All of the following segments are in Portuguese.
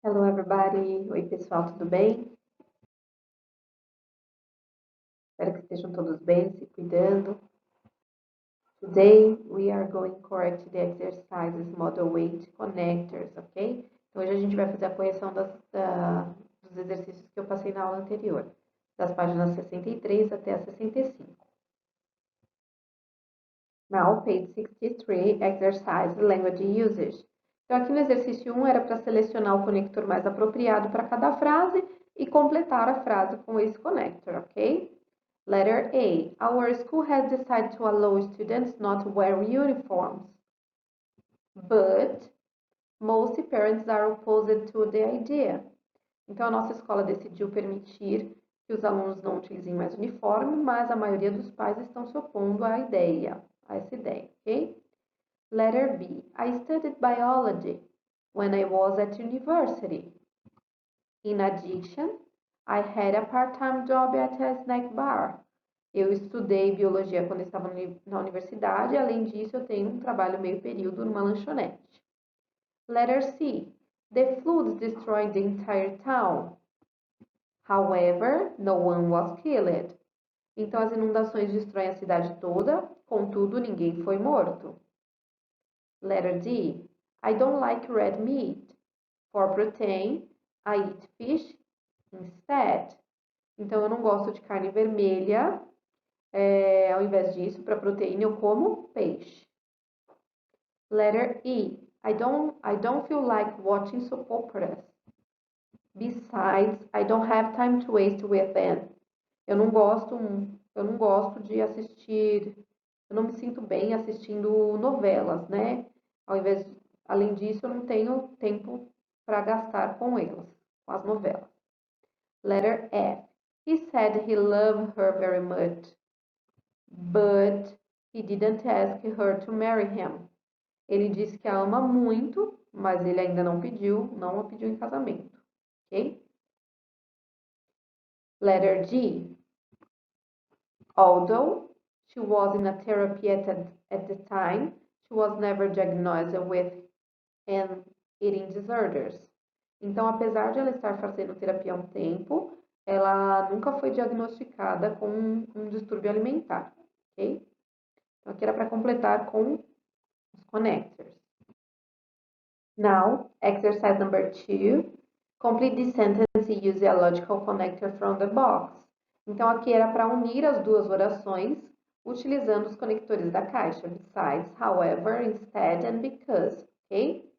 Hello, everybody. Oi, pessoal, tudo bem? Espero que estejam todos bem, se cuidando. Today, we are going to correct the exercises model weight connectors, ok? Então, hoje a gente vai fazer a correção dos exercícios que eu passei na aula anterior, das páginas 63 até a 65. Now, page 63, exercise language usage. Então, aqui no exercício 1 era para selecionar o conector mais apropriado para cada frase e completar a frase com esse conector, ok? Letter A. Our school has decided to allow students not to wear uniforms, but most parents are opposed to the idea. Então, a nossa escola decidiu permitir que os alunos não utilizem mais uniforme, mas a maioria dos pais estão se opondo a essa ideia, ok? Letter B. I studied biology when I was at university. In addition, I had a part-time job at a snack bar. Eu estudei biologia quando estava na universidade, além disso, eu tenho um trabalho meio período numa lanchonete. Letter C. The floods destroyed the entire town. However, no one was killed. Então, as inundações destroem a cidade toda, contudo, ninguém foi morto. Letter D. I don't like red meat. For protein, I eat fish instead. Então, eu não gosto de carne vermelha. Ao invés disso, para proteína, eu como peixe. Letter E. I don't feel like watching soap operas. Besides, I don't have time to waste with them. Eu não gosto de assistir, eu não me sinto bem assistindo novelas, né? Além disso, eu não tenho tempo para gastar com elas, com as novelas. Letter F. He said he loved her very much, but he didn't ask her to marry him. Ele disse que a ama muito, mas ele ainda não a pediu em casamento, ok? Letter G. Although she was in a therapy at the time, she was never diagnosed with an eating disorders. Então, apesar de ela estar fazendo terapia há um tempo, ela nunca foi diagnosticada com um distúrbio alimentar, ok? Então, aqui era para completar com os connectors. Now, exercise number 2. Complete the sentence and use a logical connector from the box. Então, aqui era para unir as duas orações utilizando os conectores da caixa. Besides, however, instead and because, ok?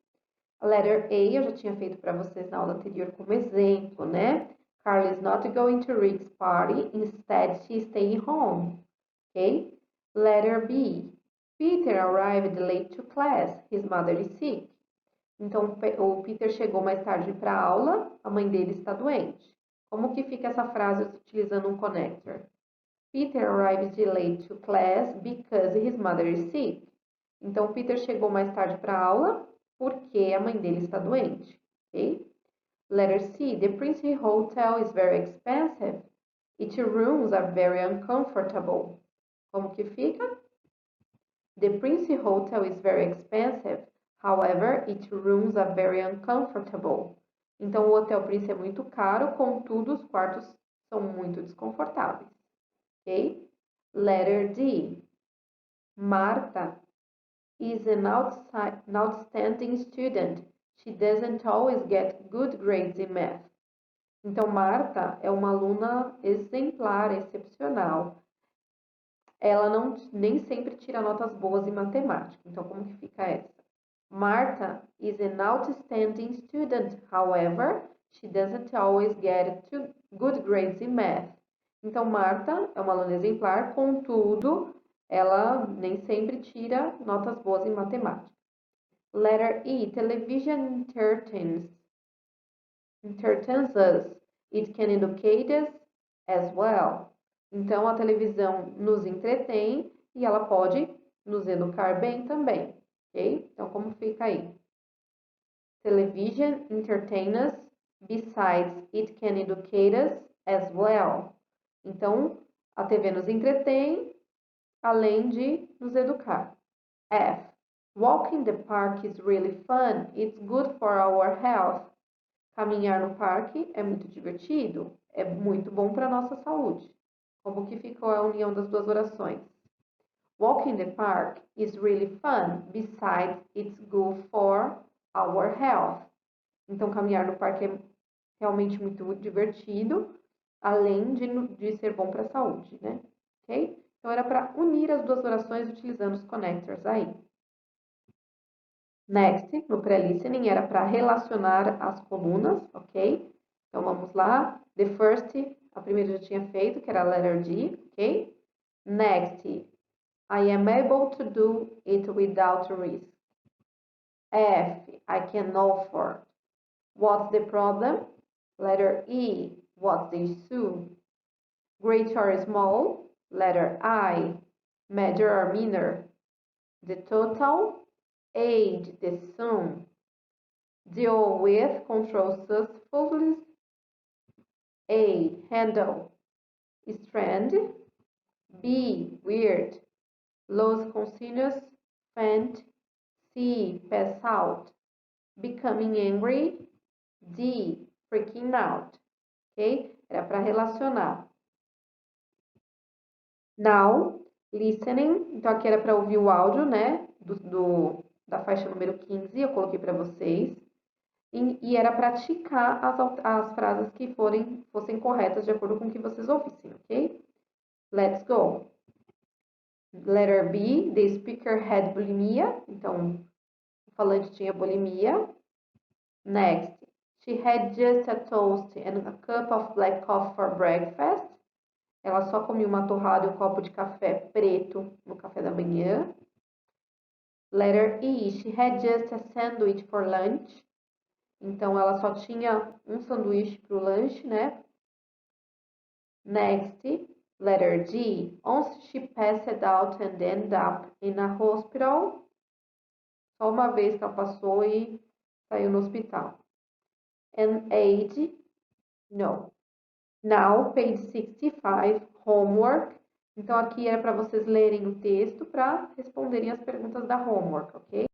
A letter A eu já tinha feito para vocês na aula anterior como exemplo, né? Carla is not going to Rick's party, instead she is staying home, ok? Letter B. Peter arrived late to class, his mother is sick. Então, o Peter chegou mais tarde para a aula, a mãe dele está doente. Como que fica essa frase utilizando um connector? Peter arrived late to class because his mother is sick. Então, Peter chegou mais tarde para a aula porque a mãe dele está doente. Ok? Letter C. The Prince Hotel is very expensive. Its rooms are very uncomfortable. Como que fica? The Prince Hotel is very expensive. However, its rooms are very uncomfortable. Então, o Hotel Prince é muito caro, contudo, os quartos são muito desconfortáveis. Ok? Letter D. Martha is an outstanding student. She doesn't always get good grades in math. Então, Marta é uma aluna exemplar, excepcional. Ela nem sempre tira notas boas em matemática. Então, como que fica essa? Martha is an outstanding student. However, she doesn't always get good grades in math. Então, Marta é uma aluna exemplar, contudo, ela nem sempre tira notas boas em matemática. Letter E. Television entertains us. It can educate us as well. Então, a televisão nos entretém e ela pode nos educar bem também, ok? Então, como fica aí? Television entertains us. Besides, it can educate us as well. Então, a TV nos entretém, além de nos educar. F. Walking the park is really fun. It's good for our health. Caminhar no parque é muito divertido, é muito bom para a nossa saúde. Como que ficou a união das duas orações? Walking in the park is really fun, besides it's good for our health. Então, caminhar no parque é realmente muito divertido, além de ser bom para a saúde, né? Ok? Então, era para unir as duas orações utilizando os connectors aí. Next, no pré-listening, era para relacionar as colunas, ok? Então, vamos lá. The first, a primeira já tinha feito, que era a letter D, ok? Next, I am able to do it without risk. F, I can afford. What's the problem? Letter E, what's the issue? Great or small? Letter I, major or minor? The total? Age, the sum. Deal with, control successfully. A, handle. Strand. B, weird. Lose consciousness, faint. C, pass out. Becoming angry. D, freaking out. Ok? Era para relacionar. Now, listening. Então, aqui era para ouvir o áudio, né? Da faixa número 15, eu coloquei para vocês. E era praticar as frases que fossem corretas de acordo com o que vocês ouvissem, ok? Let's go. Letter B, the speaker had bulimia. Então, o falante tinha bulimia. Next, she had just a toast and a cup of black coffee for breakfast. Ela só comia uma torrada e um copo de café preto no café da manhã. Letter E, she had just a sandwich for lunch. Então, ela só tinha um sanduíche para o lanche, né? Next, letter G. Once she passed out and ended up in a hospital. Só uma vez que ela passou e saiu no hospital. And age, no. Now, page 65, homework. Então, aqui era para vocês lerem o texto para responderem as perguntas da homework, ok?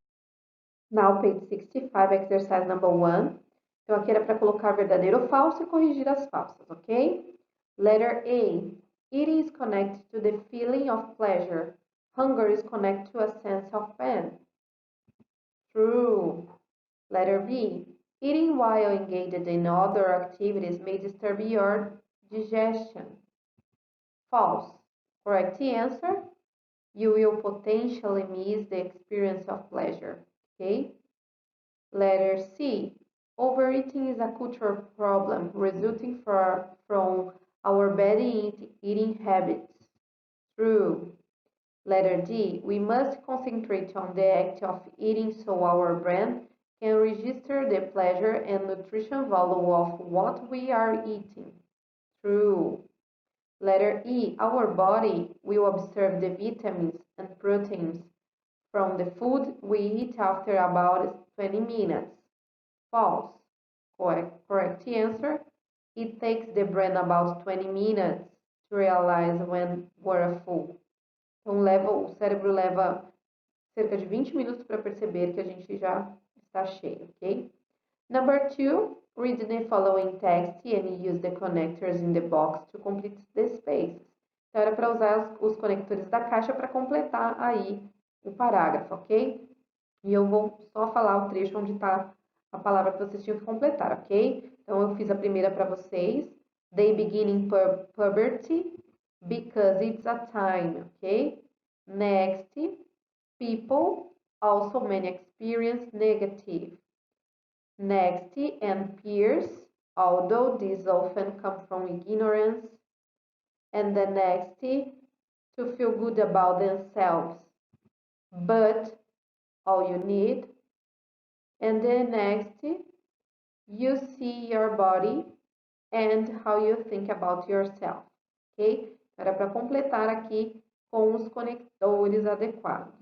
Now, page 65, exercise number 1. Então, aqui era para colocar verdadeiro ou falso e corrigir as falsas, ok? Letter A. Eating is connected to the feeling of pleasure. Hunger is connected to a sense of pain. True. Letter B. Eating while engaged in other activities may disturb your digestion. False. Correct answer. You will potentially miss the experience of pleasure. Okay? Letter C. Overeating is a cultural problem resulting from our bad eating habits. True. Letter D. We must concentrate on the act of eating so our brain can register the pleasure and nutrition value of what we are eating. True. Letter E. Our body will absorb the vitamins and proteins from the food we eat after about 20 minutes. False. Correct answer. It takes the brain about 20 minutes to realize when we're full. Então, o cérebro leva cerca de 20 minutos para perceber que a gente já está cheio, ok? Number 2, read the following text and use the connectors in the box to complete the spaces. Então, era para usar os conectores da caixa para completar aí o parágrafo, ok? E eu vou só falar o trecho onde está a palavra que vocês tinham que completar, ok? Então, eu fiz a primeira para vocês. They begin in puberty because it's a time, ok? Next, people also many experience negative. Next, and peers, although these often come from ignorance. And the next, to feel good about themselves. But all you need. And the next, you see your body and how you think about yourself. Ok? Era para completar aqui com os conectores adequados.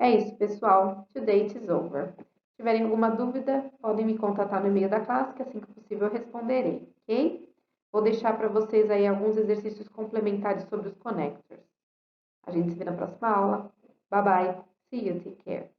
É isso, pessoal. Today is over. Se tiverem alguma dúvida, podem me contatar no e-mail da classe, que assim que possível eu responderei, ok? Vou deixar para vocês aí alguns exercícios complementares sobre os connectors. A gente se vê na próxima aula. Bye bye. See you. Take care.